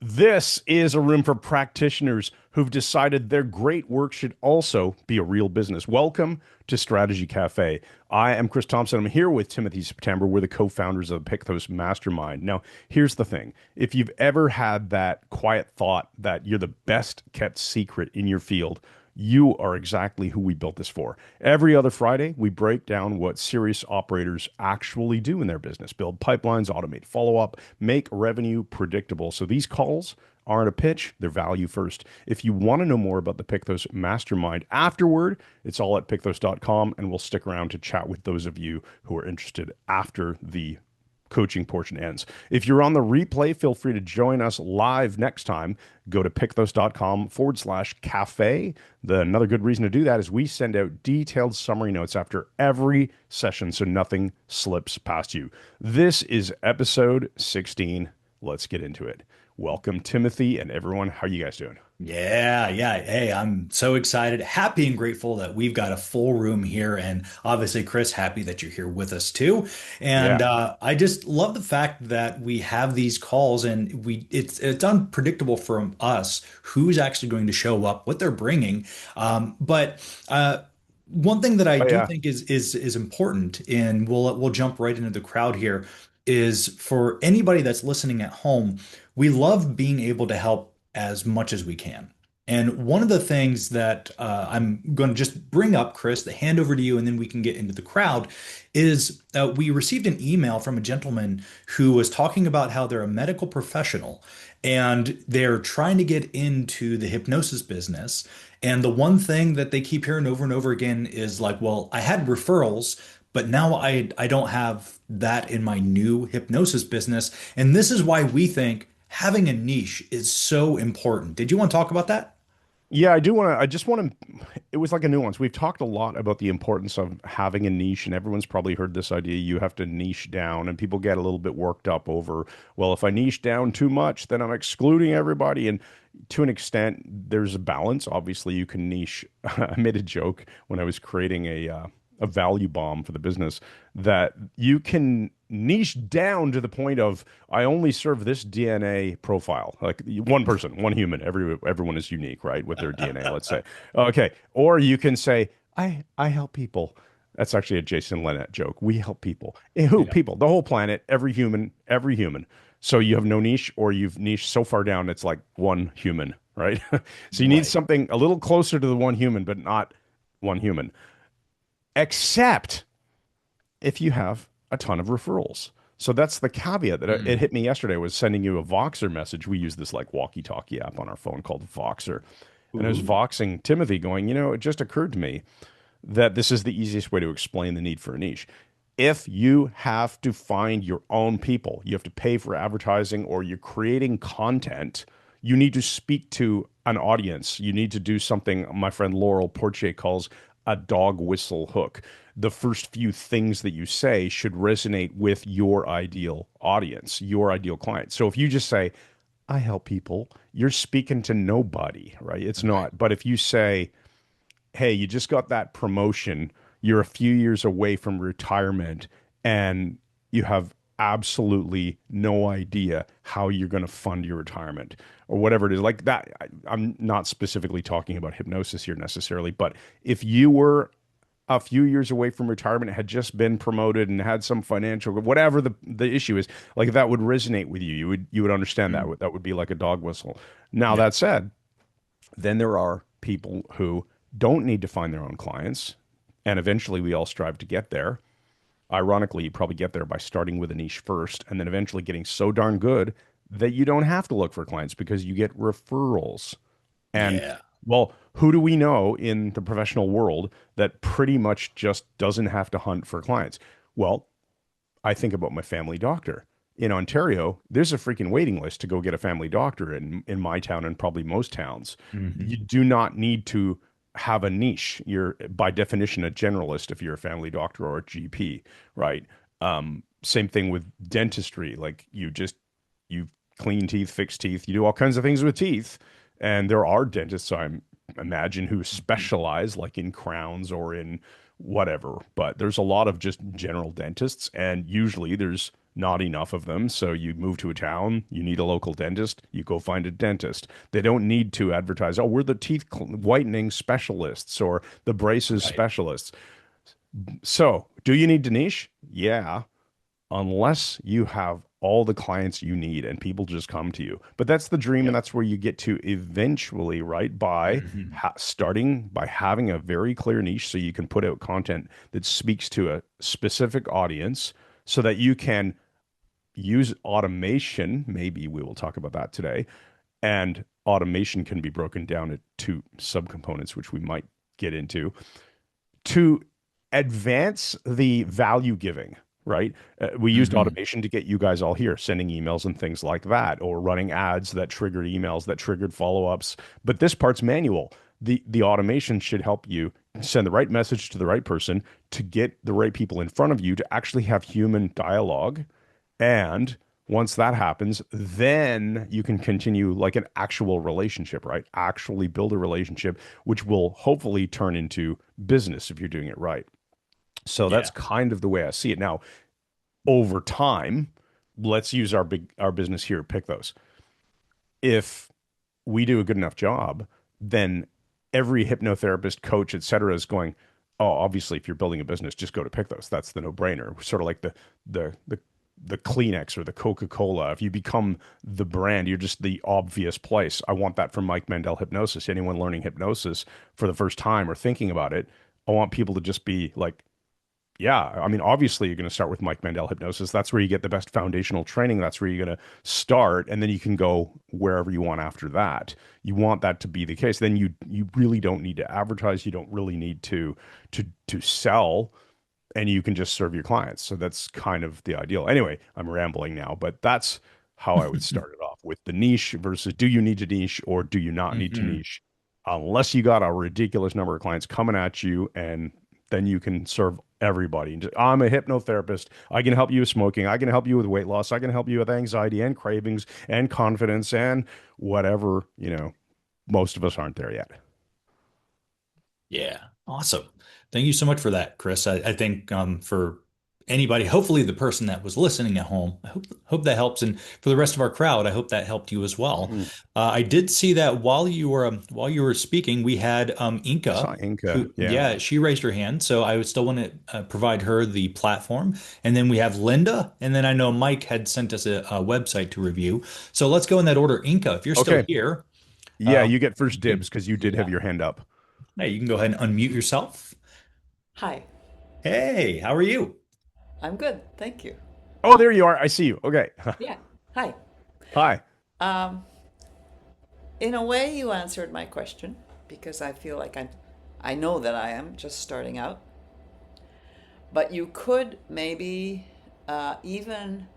This is a room for practitioners who've decided their great work should also be a real business. Welcome to Strategy Cafe. I am Chris Thompson. I'm here with Timothy September. We're the co-founders of the Pykthos Mastermind. Now, here's the thing. If you've ever had that quiet thought that you're the best kept secret in your field, you are exactly who we built this for. Every other Friday, we break down what serious operators actually do in their business: build pipelines, automate follow up, make revenue predictable. So these calls aren't a pitch, they're value first. If you want to know more about the Pykthos Mastermind afterward, it's all at pykthos.com, and we'll stick around to chat with those of you who are interested after the coaching portion ends. If you're on the replay, feel free to join us live next time. Go to pykthos.com/cafe. Another good reason to do that is we send out detailed summary notes after every session so nothing slips past you. This is episode 16. Let's get into it. Welcome, Timothy, and everyone. How are you guys doing? Yeah. Hey, I'm so excited, happy, and grateful that we've got a full room here. And obviously, Chris, happy that you're here with us too. And Yeah. I just love the fact that we have these calls and it's unpredictable from us who's actually going to show up, what they're bringing. But one thing that I Oh, do yeah. think is important, and we'll jump right into the crowd here, is for anybody that's listening at home, we love being able to help as much as we can. And one of the things that I'm going to just bring up, Chris, the hand over to you, and then we can get into the crowd, is we received an email from a gentleman who was talking about how they're a medical professional and they're trying to get into the hypnosis business. And the one thing that they keep hearing over and over again is like, well, I had referrals, but now I don't have that in my new hypnosis business. And this is why we think having a niche is so important. Did you want to talk about that? Yeah, I just want to, it was like a nuance. We've talked a lot about the importance of having a niche, and everyone's probably heard this idea. You have to niche down, and people get a little bit worked up over, well, if I niche down too much, then I'm excluding everybody. And to an extent, there's a balance. Obviously, you can niche. I made a joke when I was creating a value bomb for the business that you can niche down to the point of I only serve this DNA profile, like one person, one human. Everyone is unique, right, with their DNA. Let's say, okay, or you can say I help people. That's actually a Jason Lennett joke. We help people. Who Yeah. people? The whole planet, every human, every human. So you have no niche, or you've niched so far down it's like one human, right? So you need Right. something a little closer to the one human, but not one human, except if you have a ton of referrals. So that's the caveat that it Mm. hit me yesterday. I was sending you a Voxer message. We use this like walkie-talkie app on our phone called Voxer. And I was Ooh. voxing Timothy going, it just occurred to me that this is the easiest way to explain the need for a niche. If you have to find your own people, you have to pay for advertising, or you're creating content, you need to speak to an audience. You need to do something my friend Laurel Portier calls a dog whistle hook. The first few things that you say should resonate with your ideal audience, your ideal client. So if you just say, I help people, you're speaking to nobody, right? It's Right. not. But if you say, hey, you just got that promotion, you're a few years away from retirement, and you have absolutely no idea how you're going to fund your retirement or whatever it is like that. I'm not specifically talking about hypnosis here necessarily, but if you were a few years away from retirement, had just been promoted and had some financial, whatever the issue is, like that would resonate with you. You would understand that. Mm. That would be like a dog whistle. Now Yeah. that said, then there are people who don't need to find their own clients, and eventually we all strive to get there. Ironically, you probably get there by starting with a niche first and then eventually getting so darn good that you don't have to look for clients because you get referrals. And Yeah. well, who do we know in the professional world that pretty much just doesn't have to hunt for clients? Well, I think about my family doctor. In Ontario, there's a freaking waiting list to go get a family doctor in my town and probably most towns. You Hmm. do not need to have a niche. You're by definition a generalist if you're a family doctor or a GP, right? Same thing with dentistry. Like you clean teeth, fix teeth, you do all kinds of things with teeth. And there are dentists, I imagine, who specialize like in crowns or in whatever. But there's a lot of just general dentists, and usually there's not enough of them. So you move to a town, you need a local dentist, you go find a dentist. They don't need to advertise, oh, we're the whitening specialists or the braces Right. specialists. So do you need to niche? Yeah, unless you have all the clients you need and people just come to you. But that's the dream, and Yep. that's where you get to eventually, right? By Mhm. starting by having a very clear niche so you can put out content that speaks to a specific audience so that you can use automation. Maybe we will talk about that today. And automation can be broken down into subcomponents, which we might get into to advance the value giving, right? We used Mhm. automation to get you guys all here, sending emails and things like that, or running ads that triggered emails that triggered follow-ups. But this part's manual. The automation should help you send the right message to the right person to get the right people in front of you to actually have human dialogue. And once that happens, then you can continue like an actual relationship, right? Actually build a relationship, which will hopefully turn into business if you're doing it right. So that's Yeah. kind of the way I see it. Now, over time, let's use our business here at Pykthos. If we do a good enough job, then every hypnotherapist, coach, etc., is going, oh, obviously, if you're building a business, just go to Pykthos. That's the no-brainer. Sort of like the the the Kleenex or the Coca-Cola. If you become the brand, you're just the obvious place. I want that from Mike Mandel Hypnosis. Anyone learning hypnosis for the first time or thinking about it, I want people to just be like, yeah, I mean, obviously you're going to start with Mike Mandel Hypnosis. That's where you get the best foundational training. That's where you're going to start, and then you can go wherever you want after that. You want that to be the case. Then you really don't need to advertise. You don't really need to sell, and you can just serve your clients. So that's kind of the ideal. Anyway, I'm rambling now, but that's how I would start it off with the niche versus do you need to niche or do you not need to Mhm. niche? Unless you got a ridiculous number of clients coming at you, and then you can serve everybody. I'm a hypnotherapist. I can help you with smoking. I can help you with weight loss. I can help you with anxiety and cravings and confidence and whatever, most of us aren't there yet. Yeah, awesome. Thank you so much for that, Chris. I think for anybody, hopefully the person that was listening at home, I hope that helps, and for the rest of our crowd, I hope that helped you as well. Mm. I did see that while you were speaking, we had I Inka, saw Inka. who Yeah. yeah, she raised her hand, so I would still want to provide her the platform, and then we have Linda, and then I know Mike had sent us a website to review. So let's go in that order. Inka, if you're still Okay. here, Yeah, you get you first can dibs because you did have yeah, your hand up. hey, you can go ahead and unmute yourself. Hi, Hey, how are you? I'm good. Thank you. Oh, there you are. I see you. Okay. Yeah. Hi. Hi. Um, in a way, you answered my question because I feel like I know that I am just starting out. But you could maybe even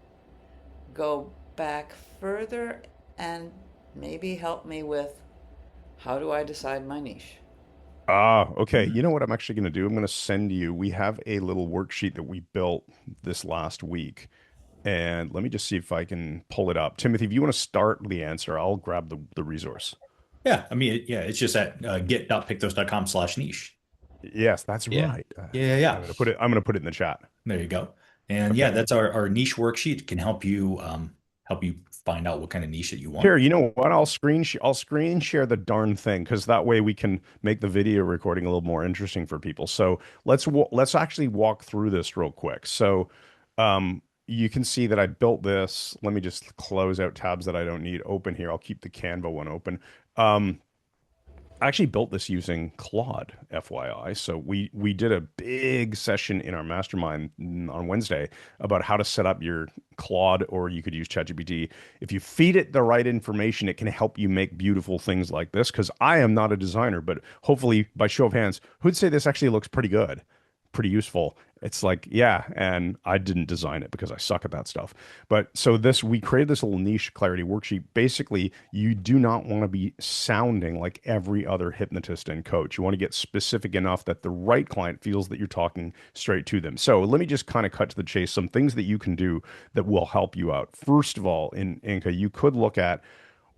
go back further and maybe help me with how do I decide my niche? Ah, okay. You know what I'm actually going to do? I'm going to send you. We have a little worksheet that we built this last week. And let me just see if I can pull it up. Timothy, if you want to start the answer, I'll grab the resource. Yeah, I mean, yeah, it's just at get.pictos.com/niche. Yes, that's Yeah. right. Yeah, yeah. I'm going to put it in the chat. There you go. And yeah, Okay. that's our niche worksheet. It can help you find out what kind of niche that you want. Here, you know what? I'll screen share the darn thing because that way we can make the video recording a little more interesting for people. So let's actually walk through this real quick. So you can see that I built this. Let me just close out tabs that I don't need open here. I'll keep the Canva one open. Um, I actually built this using Claude, FYI. So we did a big session in our mastermind on Wednesday about how to set up your Claude, or you could use ChatGPT. If you feed it the right information, it can help you make beautiful things like this. Because I am not a designer, but hopefully, by show of hands, who'd say this actually looks pretty good, pretty useful? It's like, yeah, and I didn't design it because I suck at that stuff. But so we created this little niche clarity worksheet. Basically, you do not want to be sounding like every other hypnotist and coach. You want to get specific enough that the right client feels that you're talking straight to them. So let me just kind of cut to the chase. Some things that you can do that will help you out. First of all, in Inca, you could look at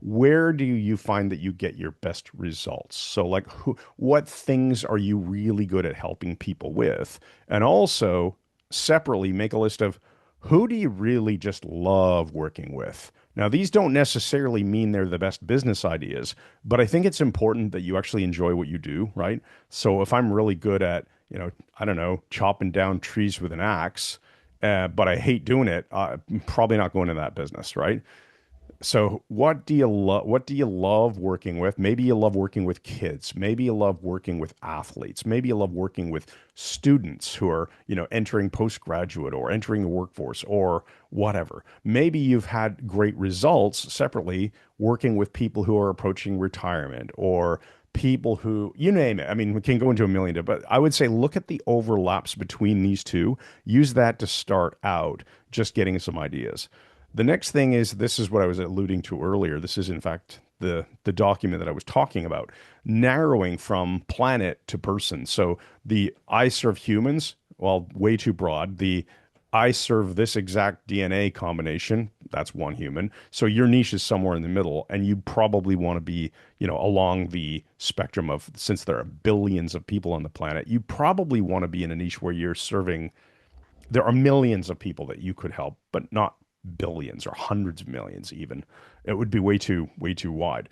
where do you find that you get your best results? So, like, what things are you really good at helping people with? And also, separately, make a list of who do you really just love working with? Now, these don't necessarily mean they're the best business ideas, but I think it's important that you actually enjoy what you do, right? So if I'm really good at, I don't know, chopping down trees with an axe, but I hate doing it, I'm probably not going to that business, right? So what do you love? What do you love working with? Maybe you love working with kids. Maybe you love working with athletes. Maybe you love working with students who are, entering postgraduate or entering the workforce or whatever. Maybe you've had great results separately working with people who are approaching retirement or people who, you name it. I mean, we can go into a million, but I would say look at the overlaps between these two. Use that to start out, just getting some ideas. The next thing is this is what I was alluding to earlier. This is in fact the document that I was talking about, narrowing from planet to person. So the I serve humans, well, way too broad. The I serve this exact DNA combination, that's one human. So your niche is somewhere in the middle, and you probably want to be, along the spectrum of, since there are billions of people on the planet, you probably want to be in a niche where you're serving, there are millions of people that you could help, but not billions or hundreds of millions even. It would be way too wide.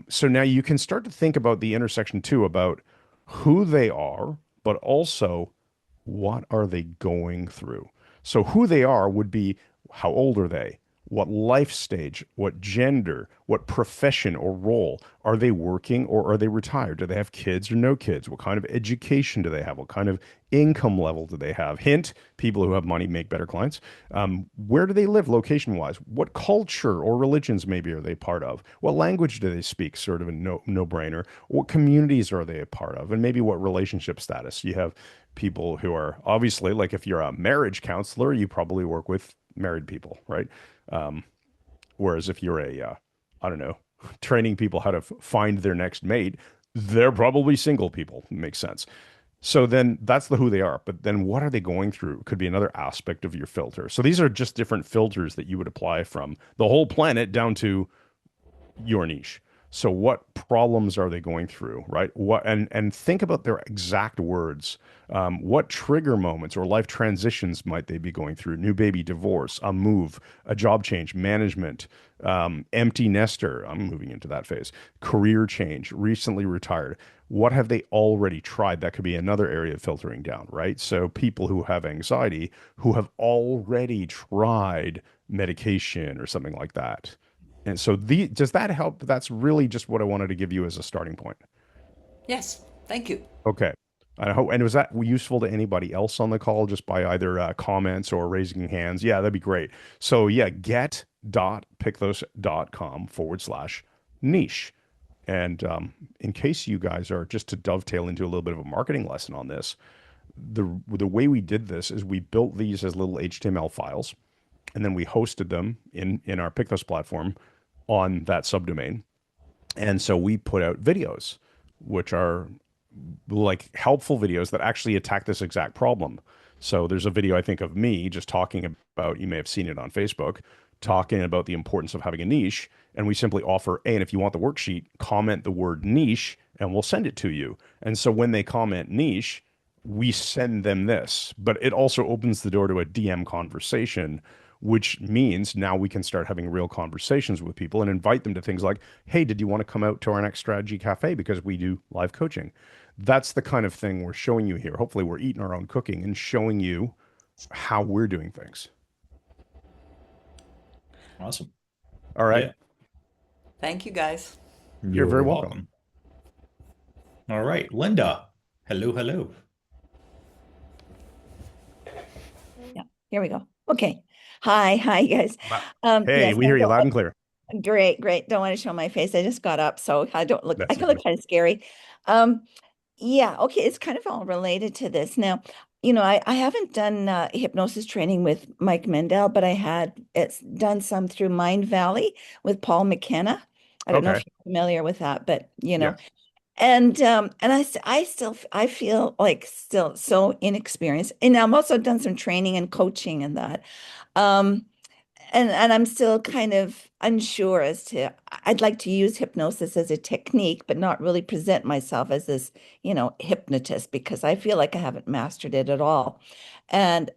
So now you can start to think about the intersection too, about who they are, but also what are they going through. So who they are would be, how old are they? What life stage, what gender, what profession or role? Are they working or are they retired? Do they have kids or no kids? What kind of education do they have? What kind of income level do they have? Hint, people who have money make better clients. Where do they live location wise? What culture or religions maybe are they part of? What language do they speak? Sort of a no brainer. What communities are they a part of? And maybe what relationship status? You have people who are obviously, like if you're a marriage counselor, you probably work with married people, right? Um, Whereas if you're I don't know, training people how to find their next mate, they're probably single people. Makes sense. So then that's the who they are. But then what are they going through? Could be another aspect of your filter. So these are just different filters that you would apply from the whole planet down to your niche. So what problems are they going through, right? What and think about their exact words. What trigger moments or life transitions might they be going through? New baby, divorce, a move, a job change, management, empty nester. I'm moving into that phase. Career change, recently retired. What have they already tried? That could be another area of filtering down, right? So people who have anxiety who have already tried medication or something like that. And so does that help? That's really just what I wanted to give you as a starting point. Yes, thank you. Okay. I hope, and was that useful to anybody else on the call just by either comments or raising hands? Yeah, that'd be great. So yeah, get.pykthos.com/niche. And in case you guys are, just to dovetail into a little bit of a marketing lesson on this, the way we did this is we built these as little HTML files, and then we hosted them in our Pykthos platform on that subdomain. And so we put out videos, which are like helpful videos that actually attack this exact problem. So there's a video I think of me just talking about, you may have seen it on Facebook, talking about the importance of having a niche. And we simply offer, and if you want the worksheet, comment the word niche and we'll send it to you. And so when they comment niche, we send them this, but it also opens the door to a DM conversation, which means now we can start having real conversations with people and invite them to things like, hey, did you want to come out to our next strategy cafe? Because we do live coaching. That's the kind of thing we're showing you here. Hopefully we're eating our own cooking and showing you how we're doing things. Awesome. All right. Yeah. Thank you, guys. You're very welcome. All right, Linda. Hello, hello. Yeah, here we go. Okay. Hi, guys. Hey, Yes, we hear you loud and clear. great. Don't want to show my face. I just got up, so I don't look, That's I can okay. look kind of scary. Yeah, okay, it's kind of all related to this. Now, I haven't done hypnosis training with Mike Mendel, but it's done some through Mind Valley with Paul McKenna. I don't know Okay. if you're familiar with that, but Yeah. and I feel like still so inexperienced. And I'm also done some training and coaching and that. Um, and I'm still kind of unsure as to I'd like to use hypnosis as a technique, but not really present myself as this, hypnotist because I feel like I haven't mastered it at all. And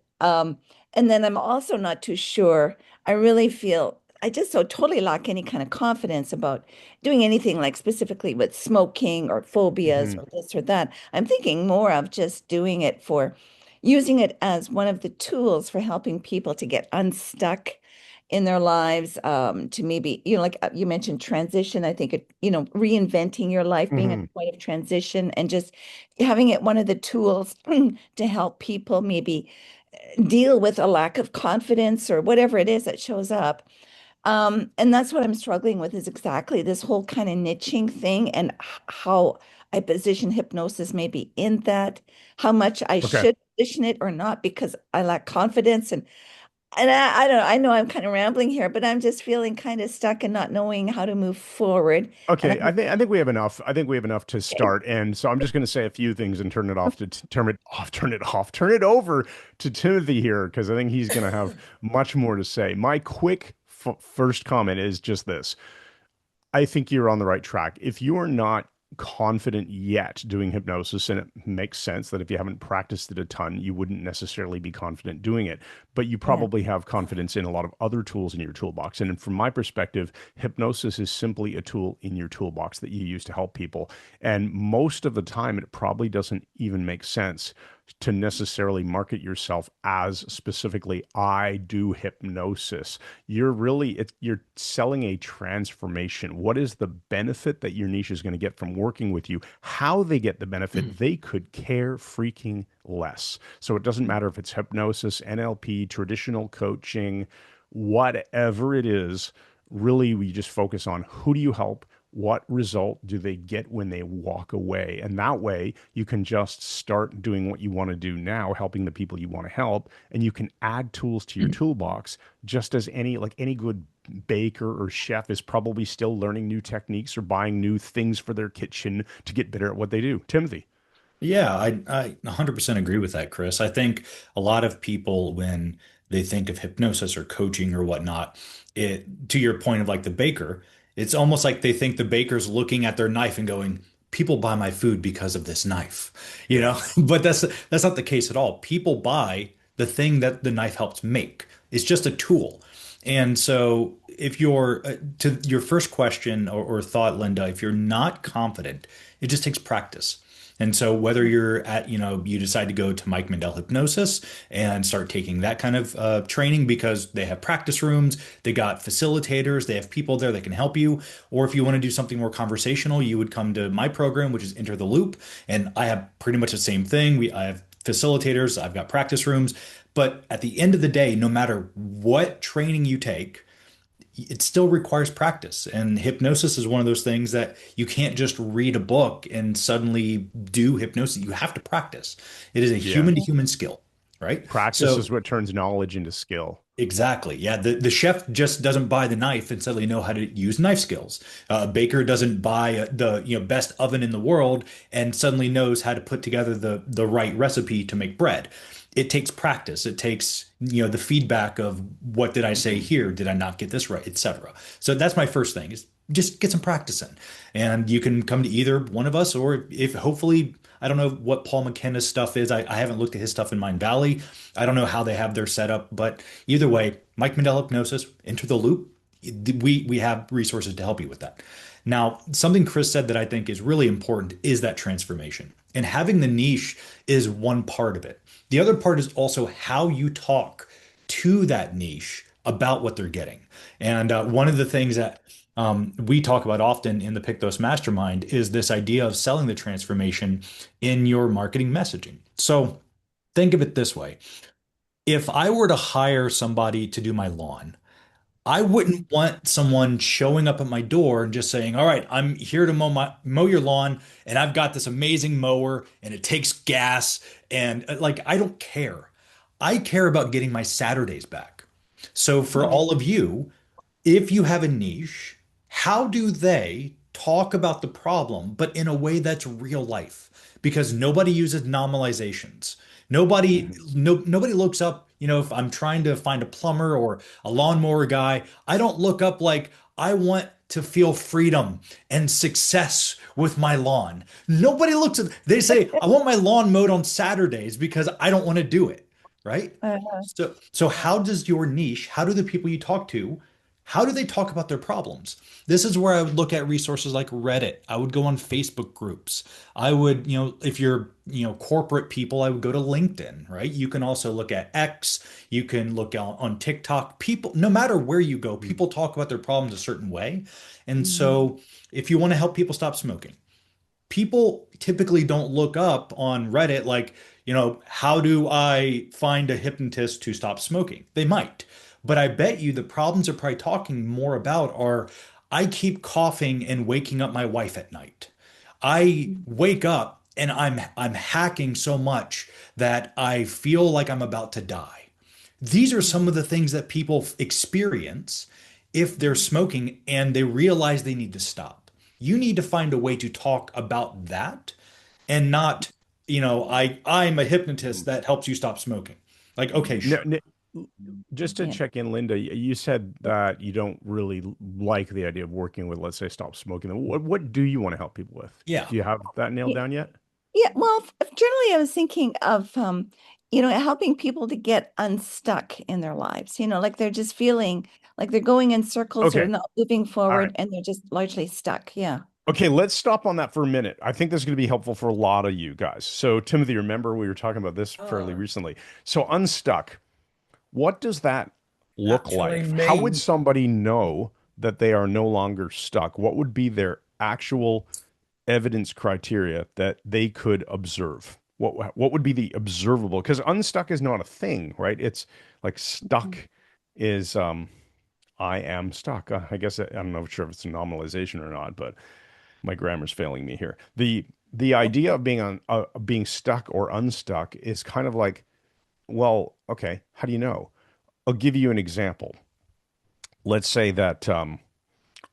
And then I'm also not too sure. I really feel I just so totally lack any kind of confidence about doing anything like specifically with smoking or phobias Mhm. or this or that. I'm thinking more of just doing it for using it as one of the tools for helping people to get unstuck in their lives, to maybe, like you mentioned transition. I think reinventing your life, being at Mhm. a point of transition and just having it one of the tools to help people maybe deal with a lack of confidence or whatever it is that shows up. And that's what I'm struggling with is exactly this whole kind of niching thing and how I position hypnosis maybe in that, how much I Okay. should position it or not because I lack confidence. And I don't know, I know I'm kind of rambling here, but I'm just feeling kind of stuck and not knowing how to move forward. And Okay, I think we have enough. I think we have enough to start, and so I'm just going to say a few things and turn it off to turn it over to Timothy here because I think he's going to have much more to say. My quick first comment is just this: I think you're on the right track. If you are not confident yet doing hypnosis, and it makes sense that if you haven't practiced it a ton, you wouldn't necessarily be confident doing it, but you yeah. probably have confidence in a lot of other tools in your toolbox. And from my perspective, hypnosis is simply a tool in your toolbox that you use to help people. And most of the time, it probably doesn't even make sense to necessarily market yourself as specifically, I do hypnosis. You're selling a transformation. What is the benefit that your niche is going to get from working with you? How they get the benefit, they could care freaking less. So it doesn't matter if it's hypnosis, NLP, traditional coaching, whatever it is. Really, we just focus on who do you help? What result do they get when they walk away? And that way you can just start doing what you want to do now, helping the people you want to help. And you can add tools to your toolbox, just as any good baker or chef is probably still learning new techniques or buying new things for their kitchen to get better at what they do. Timothy. Yeah, I 100% agree with that, Chris. I think a lot of people, when they think of hypnosis or coaching or whatnot, to your point of like the baker, it's almost like they think the baker's looking at their knife and going, people buy my food because of this knife, you Yeah. know? But that's not the case at all. People buy the thing that the knife helps make. It's just a tool. And so if you're to your first question or thought, Linda, if you're not confident, it just takes practice. And so whether you're at, you decide to go to Mike Mandel Hypnosis and start taking that kind of training because they have practice rooms, they got facilitators, they have people there that can help you. Or if you want to do something more conversational, you would come to my program, which is Enter the Loop. And I have pretty much the same thing. I have facilitators, I've got practice rooms. But at the end of the day, no matter what training you take, it still requires practice. And hypnosis is one of those things that you can't just read a book and suddenly do hypnosis. You have to practice. It is a Yeah. human to human skill, right? Practice So is what turns knowledge into skill. exactly. Yeah. The chef just doesn't buy the knife and suddenly know how to use knife skills. A baker doesn't buy the best oven in the world and suddenly knows how to put together the right recipe to make bread. It takes practice. It takes, the feedback of what did I say here? Did I not get this right, etc. So that's my first thing is just get some practice in. And you can come to either one of us, or if hopefully, I don't know what Paul McKenna's stuff is. I haven't looked at his stuff in Mind Valley. I don't know how they have their setup, but either way, Mike Mandel Hypnosis, Enter the Loop. We have resources to help you with that. Now, something Chris said that I think is really important is that transformation. And having the niche is one part of it. The other part is also how you talk to that niche about what they're getting. And one of the things that we talk about often in the Pykthos Mastermind is this idea of selling the transformation in your marketing messaging. So think of it this way. If I were to hire somebody to do my lawn, I wouldn't want someone showing up at my door and just saying, "All right, I'm here to mow your lawn, and I've got this amazing mower, and it takes gas, and like I don't care. I care about getting my Saturdays back." So for all of you, if you have a niche, how do they talk about the problem, but in a way that's real life? Because nobody uses normalizations. Mhm. Nobody looks up, if I'm trying to find a plumber or a lawnmower guy, I don't look up like I want to feel freedom and success with my lawn. Nobody looks at, they say, I want my lawn mowed on Saturdays because I don't want to do it. right? Uh, So how does your niche, how do the people you talk to, how do they talk about their problems? This is where I would look at resources like Reddit. I would go on Facebook groups. I would, if you're, corporate people, I would go to LinkedIn, right? You can also look at X. You can look on TikTok. People, no matter where you go, people talk about their problems a certain way. And mhm. so if you want to help people stop smoking, people typically don't look up on Reddit like, how do I find a hypnotist to stop smoking? They might. But I bet you the problems they're probably talking more about are I keep coughing and waking up my wife at night. I wake up and I'm hacking so much that I feel like I'm about to die. These are some of the things that people experience if they're smoking and they realize they need to stop. You need to find a way to talk about that and not, I'm a hypnotist that helps you stop smoking. Like, okay, No, sure. no, just to Yeah. check in, Linda, you said that you don't really like the idea of working with, let's say, stop smoking. What do you want to help people with? Yeah. Do you have that nailed Yeah. down yet? Yeah, well, generally I was thinking of helping people to get unstuck in their lives. Like they're just feeling like they're going in circles or Okay. not moving All forward right. and they're just largely stuck. Yeah. Okay, let's stop on that for a minute. I think this is going to be helpful for a lot of you guys. So, Timothy, remember we were talking about this fairly Oh, recently. So, unstuck, what does that look actually like? How would mean. somebody know that they are no longer stuck? What would be their actual evidence criteria that they could observe? What would be the observable? Because unstuck is not a thing, right? It's like stuck Mhm. is I am stuck. I guess I'm not sure if it's a normalization or not, but my grammar's failing me here. The idea of being stuck or unstuck is kind of like, well, okay, how do you know? I'll give you an example. Let's say that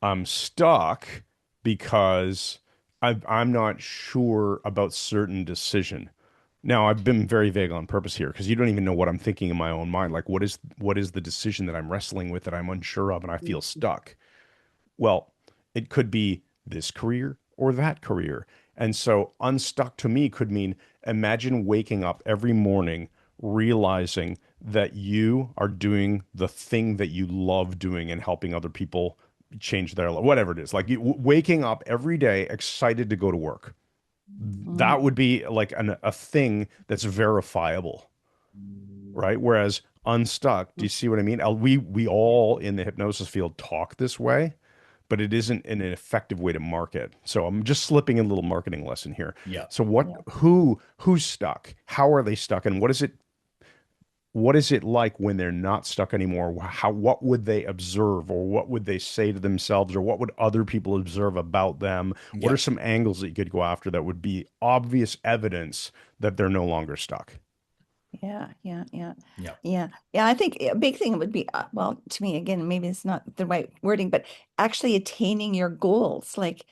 I'm stuck because I'm not sure about certain decision. Now, I've been very vague on purpose here because you don't even know what I'm thinking in my own mind. Like, what is the decision that I'm wrestling with that I'm unsure of and I feel stuck? Well, it could be this career or that career. And so unstuck to me could mean imagine waking up every morning realizing that you are doing the thing that you love doing and helping other people change their life, whatever it is. Like waking up every day excited to go to work. That would be like a thing that's verifiable, right? Whereas unstuck, do you see what I mean? We all in the hypnosis field talk this way, but it isn't an effective way to market. So I'm just slipping in a little marketing lesson here. Yeah. So Yeah. who's stuck? How are they stuck? And what is it like when they're not stuck anymore? What would they observe or what would they say to themselves or what would other people observe about them? What Yeah. are some angles that you could go after that would be obvious evidence that they're no longer stuck? Yeah, yeah, yeah, Yeah. yeah, yeah. I think a big thing would be, well, to me, again, maybe it's not the right wording, but actually attaining your goals. Like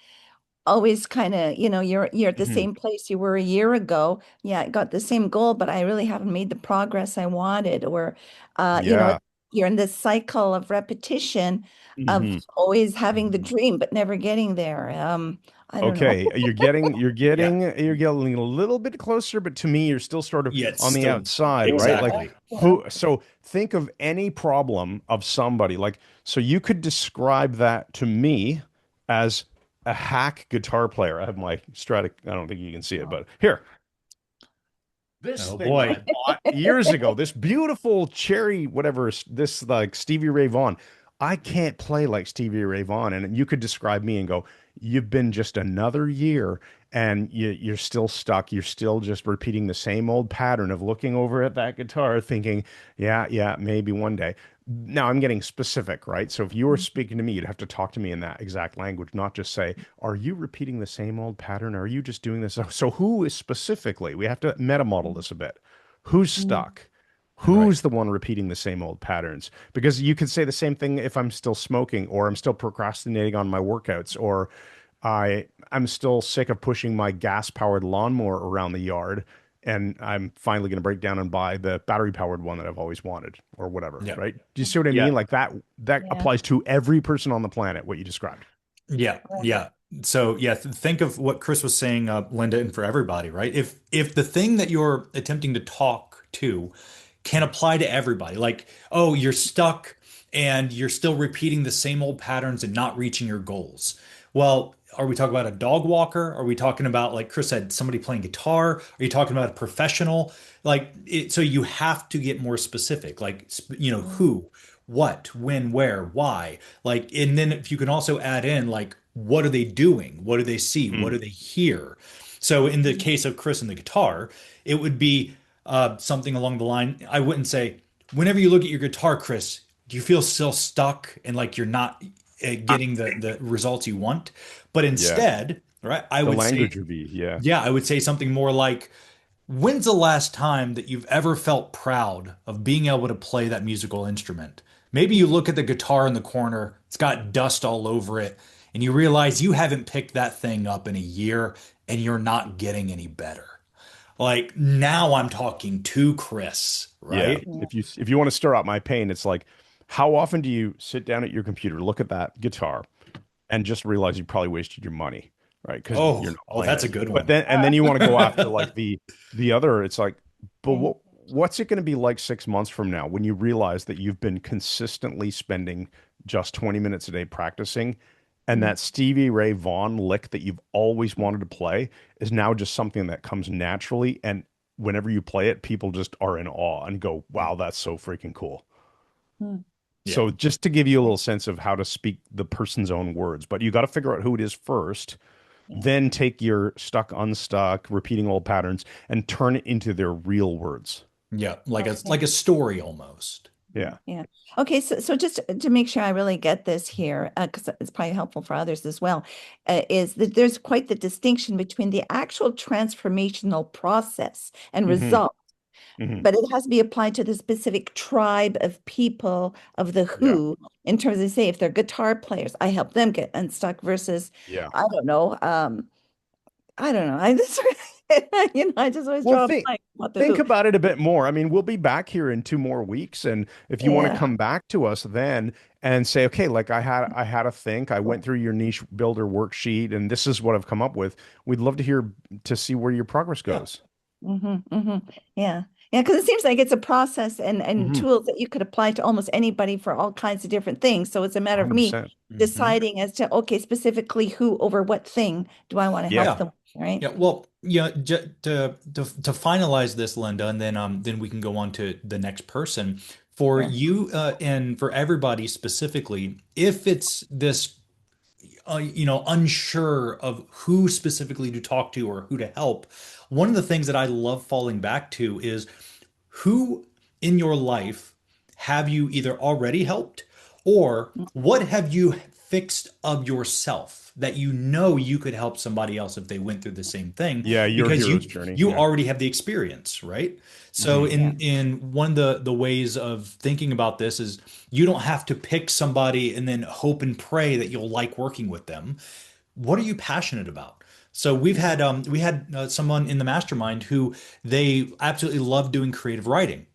always kind of, you're at the Mhm. same place you were a year ago. Yeah, I got the same goal, but I really haven't made the progress I wanted. Or, Yeah. you're in this cycle of repetition of Hmm. always having the Mhm. dream, but never getting there. I don't know. Okay, Yeah. you're getting a little bit closer, but to me, you're still sort of Yeah. It's on the still outside, right? Like exactly. Yeah. who, so think of any problem of somebody, like, so you could describe that to me as a hack guitar player. I have my Stradic, I don't think you can see it, but here, this Oh thing that boy. I bought years ago, this beautiful cherry, whatever, this like Stevie Ray Vaughan. I can't play like Stevie Ray Vaughan. And you could describe me and go, you've been just another year and you're still stuck. You're still just repeating the same old pattern of looking over at that guitar, thinking, yeah, yeah, maybe one day. Now I'm getting specific, right? So if you were speaking to me, you'd have to talk to me in that exact language, not just say, are you repeating the same old pattern? Are you just doing this? So who is specifically, we have to meta model this a bit. Who's Mm. stuck? Right. Who's the one repeating the same old patterns? Because you could say the same thing if I'm still smoking or I'm still procrastinating on my workouts or I'm still sick of pushing my gas powered lawnmower around the yard and I'm finally going to break down and buy the battery powered one that I've always wanted or whatever, Yeah. right? Do you see what I Yeah. mean? Like that Yeah. applies to every person on the planet, what you described. Yeah, Right. yeah. So yeah, think of what Chris was saying, Linda, and for everybody, right? If the thing that you're attempting to talk to can apply to everybody. Like, oh, you're stuck and you're still repeating the same old patterns and not reaching your goals. Well, are we talking about a dog walker? Are we talking about, like Chris said, somebody playing guitar? Are you talking about a professional? So you have to get more specific, like, who, what, when, where, why. Like, and then if you can also add in, like, what are they doing? What do they see? What do Mm. they hear? So in the case of Chris and the guitar, it would be something along the line. I wouldn't say, whenever you look at your guitar, Chris, do you feel still stuck and like you're not getting the results you want? But Yeah. instead, right, I The would say, language would be, yeah. yeah, I would say something more like, when's the last time that you've ever felt proud of being able to play that musical instrument? Maybe you look at the guitar in the corner, it's got dust all over it, and you realize you haven't picked that thing up in a year and you're not getting any better. Like, now I'm talking to Chris, Yeah. right? Yeah. If you want to stir out my pain, it's like, how often do you sit down at your computer, look at that guitar, and just realize you probably wasted your money, right? Because you're not Oh, playing that's it. a good But one. then and then you want to go after like the other. It's like, but Yeah. what's it going to be like 6 months from now when you realize that you've been consistently spending just 20 minutes a day practicing, and that Stevie Ray Vaughan lick that you've always wanted to play is now just something that comes naturally, and whenever you play it, people just are in awe and go, "Wow, that's so freaking cool." Mm. Yeah. So just to give you a little sense of how to speak the person's own words, but you got to figure out who it is first, Yeah. then take your stuck, unstuck, repeating old patterns and turn it into their real words. Yeah, Okay. like a story almost. Yeah. Yeah. Okay. So just to make sure I really get this here, because it's probably helpful for others as well, is that there's quite the distinction between the actual transformational process and Hmm. result, Hmm. but it has to be applied to the specific tribe of people of the Yeah. who, in terms of, say, if they're guitar players, I help them get unstuck versus, Yeah. I don't know. I just, I just always Well, draw a blank what the think who. about it a bit more. I mean, we'll be back here in 2 more weeks, and if you want to Yeah. come back to us then and say, okay, like I had a think, I went through your niche builder worksheet, and this is what I've come up with. We'd love to hear to see where your progress Yeah. goes. Yeah. Yeah, because it seems like it's a process and Hmm. tools that you could apply to almost anybody for all kinds of different things. So it's a matter of me 100%. Mhm. deciding as to, okay, specifically who over what thing do I want to help Yeah. Yeah. them, right? Yeah. Well, yeah, to finalize this, Linda, and then we can go on to the next person. For Sure. you and for everybody specifically, if it's this unsure of who specifically to talk to or who to help, one of the things that I love falling back to is, who in your life have you either already helped, or what have you fixed of yourself that you could help somebody else if they went through the same thing, Yeah, your because hero's journey. you Yeah. already have the experience, right? So Hmm. Yeah. in one of the ways of thinking about this is, you don't have to pick somebody and then hope and pray that you'll like working with them. What are you passionate about? So we had someone in the mastermind who, they absolutely loved doing creative writing,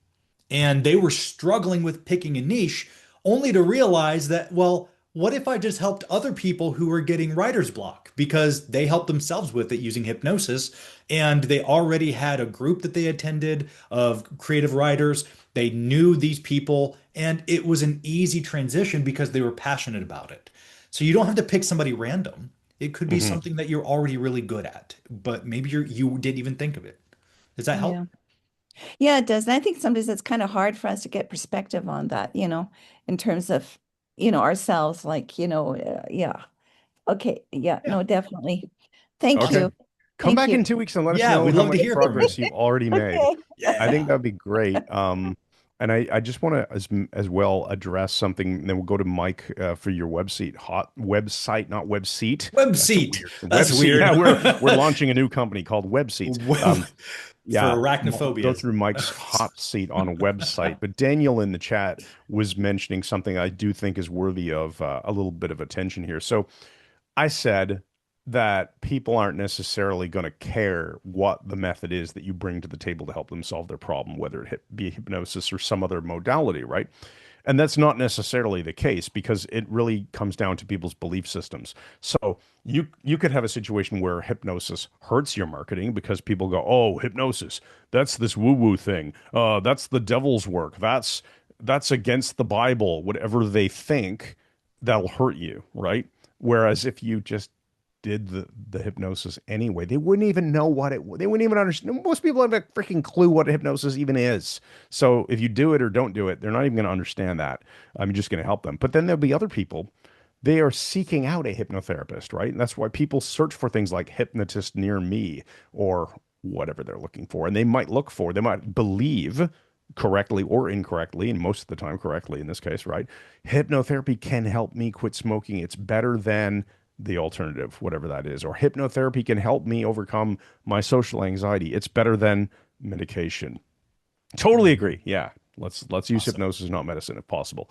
and they were struggling with picking a niche, only to realize that, well, what if I just helped other people who were getting writer's block, because they helped themselves with it using hypnosis, and they already had a group that they attended of creative writers. They knew these people, and it was an easy transition because they were passionate about it. So you don't have to pick somebody random. It could be Hmm. something that you're already really good at, but maybe you didn't even think of it. Does that help? Yeah. Yeah, it does. And I think sometimes it's kind of hard for us to get perspective on that, in terms of, ourselves, like, yeah. Okay. Yeah, Yeah. no, definitely. Thank Okay. you. Come Thank back you. in 2 weeks and let us Yeah, know we'd how love to much hear from you. progress you've already made. Okay. I think Yeah. that'd be great. And I just want to as well address something. And then we'll go to Mike for your website, not webseat. Web That's a seat. weird That's webseat. weird. Yeah, we're launching a new company called Webseats. Well, for Yeah, go arachnophobias. through Mike's hot seat on a website. But Daniel in the chat was mentioning something I do think is worthy of a little bit of attention here. So I said that people aren't necessarily going to care what the method is that you bring to the table to help them solve their problem, whether it be hypnosis or some other modality, right? And that's not necessarily the case because it really comes down to people's belief systems. So you could have a situation where hypnosis hurts your marketing because people go, "Oh, hypnosis, that's this woo-woo thing. That's the devil's work. That's against the Bible." Whatever they think, that'll hurt you, right? Whereas if you just did the hypnosis anyway, they wouldn't even know what they wouldn't even understand. Most people have a freaking clue what hypnosis even is. So if you do it or don't do it, they're not even going to understand that. I'm just going to help them. But then there'll be other people. They are seeking out a hypnotherapist, right? And that's why people search for things like hypnotist near me or whatever they're looking for. And they might believe correctly or incorrectly, and most of the time correctly in this case, right? Hypnotherapy can help me quit smoking. It's better than the alternative, whatever that is. Or hypnotherapy can help me overcome my social anxiety. It's better than medication. Totally agree. Yeah. Let's use Awesome. hypnosis, not medicine, if possible.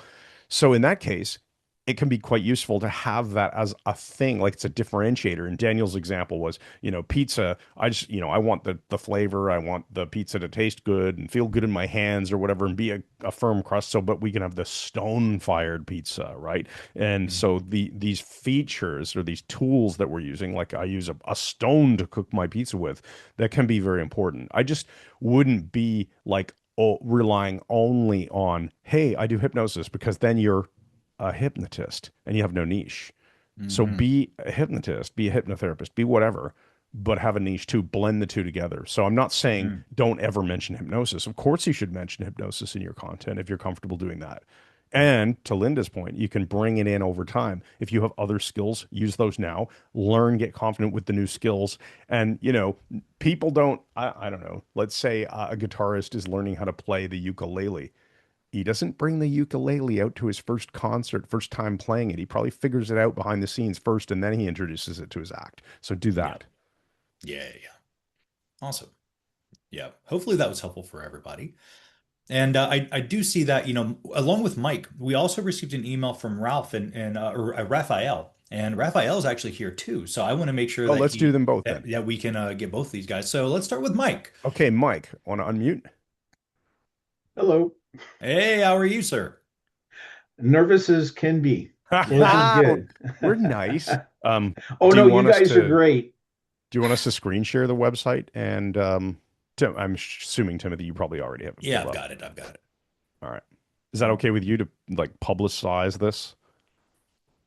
So in that case, it can be quite useful to have that as a thing, like it's a differentiator. And Daniel's example was, pizza. I just, I want the flavor. I want the pizza to taste good and feel good in my hands or whatever, and be a firm crust. So, but we can have the stone-fired pizza, right? And Mhm. so these features or these tools that we're using, like I use a stone to cook my pizza with, that can be very important. I just wouldn't be like, relying only on, hey, I do hypnosis, because then you're a hypnotist and you have no niche. So Mhm. be a hypnotist, be a hypnotherapist, be whatever, but have a niche too. Blend the two together. So I'm not saying Mhm. don't ever mention hypnosis. Of course, you should mention hypnosis in your content if you're comfortable doing that. Yeah. And to Linda's point, you can bring it in over time. If you have other skills, use those now. Learn, get confident with the new skills. And, people don't, I don't know, let's say a guitarist is learning how to play the ukulele. He doesn't bring the ukulele out to his first concert, first time playing it. He probably figures it out behind the scenes first, and then he introduces it to his act. So do Yeah. that. Yeah. Yeah. Awesome. Yeah. Hopefully that was helpful for everybody. And I do see that, along with Mike, we also received an email from Ralph or Raphael. And Raphael is actually here too. So I want to make sure Oh, that let's do them both then. we can get both of these guys. So let's start with Mike. Okay, Mike, want to unmute? Hello. Hey, how are you, sir? Nervous as can be. So this is good. We're nice. Oh Do you no, you want us guys are to great. do you want us to screen share the website? And I'm assuming, Timothy, you probably already have it Yeah, pulled I've up. got it. I've got it. All right. Is that okay with you to like publicize this?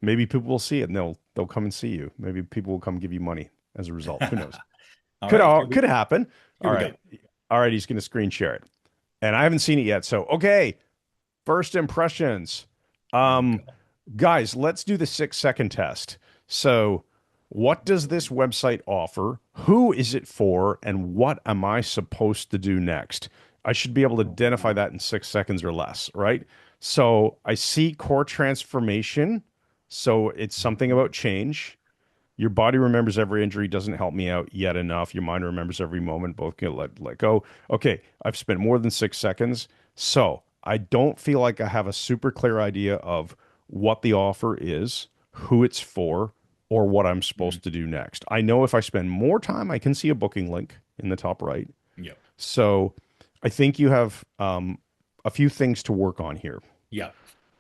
Maybe people will see it and they'll come and see you. Maybe people will come give you money as a result. Who knows? All Could right, could happen. here All we go. right. All right, he's going to screen share it. And I haven't seen it yet. So, okay, first impressions. Here we Um go. guys, let's do the 6-second test. So, what does this website offer? Who is it for? And what am I supposed to do next? I should be able to identify that in 6 seconds or less, right? So, I see core transformation. So, it's something about change. Your body remembers every injury, doesn't help me out yet enough. Your mind remembers every moment, both can let go. Okay, I've spent more than 6 seconds. So I don't feel like I have a super clear idea of what the offer is, who it's for, or what I'm Mhm. supposed to do next. I know if I spend more time, I can see a booking link in the top right. Yep. So I think you have a few things to work on here. Yeah.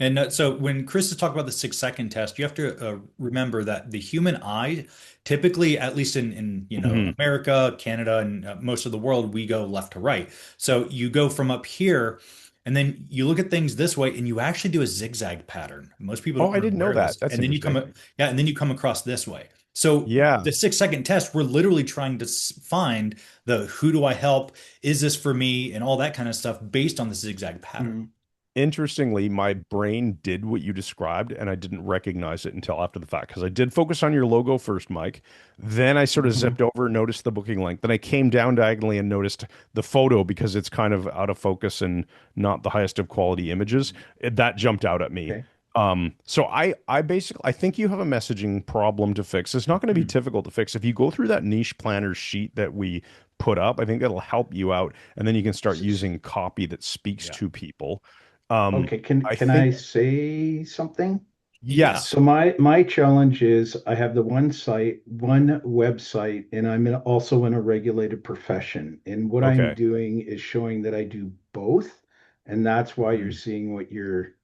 And so when Chris is talking about the 6 second test, you have to remember that the human eye, typically, at least in Mhm. America, Canada, and most of the world, we go left to right. So you go from up here, and then you look at things this way, and you actually do a zigzag pattern. Most people Oh, I aren't didn't aware know of this. that. That's And then interesting. yeah, and then you come across this way. So Yeah. the 6 second test, we're literally trying to find the who do I help? Is this for me? And all that kind of stuff based on the zigzag pattern. Mm. Interestingly, my brain did what you described, and I didn't recognize it until after the fact because I did focus on your logo first, Mike. Then I sort of Mhm. zipped over, noticed the booking link. Then I came down diagonally and noticed the photo because it's kind of out of focus and not the highest of quality images. That jumped out at me. Okay. So I basically I think you have a messaging problem to fix. It's not going to be Hmm. difficult to fix. If you go through that niche planner sheet that we put up, I think that'll help you out, and then you can start S- using copy that speaks Yeah. to people. Um, Okay, can I can think I say something? Yeah. yes. So my challenge is I have the one site, one website, and also in a regulated profession. And what I'm Okay. doing is showing that I do both, and that's why you're Mhm. seeing what you're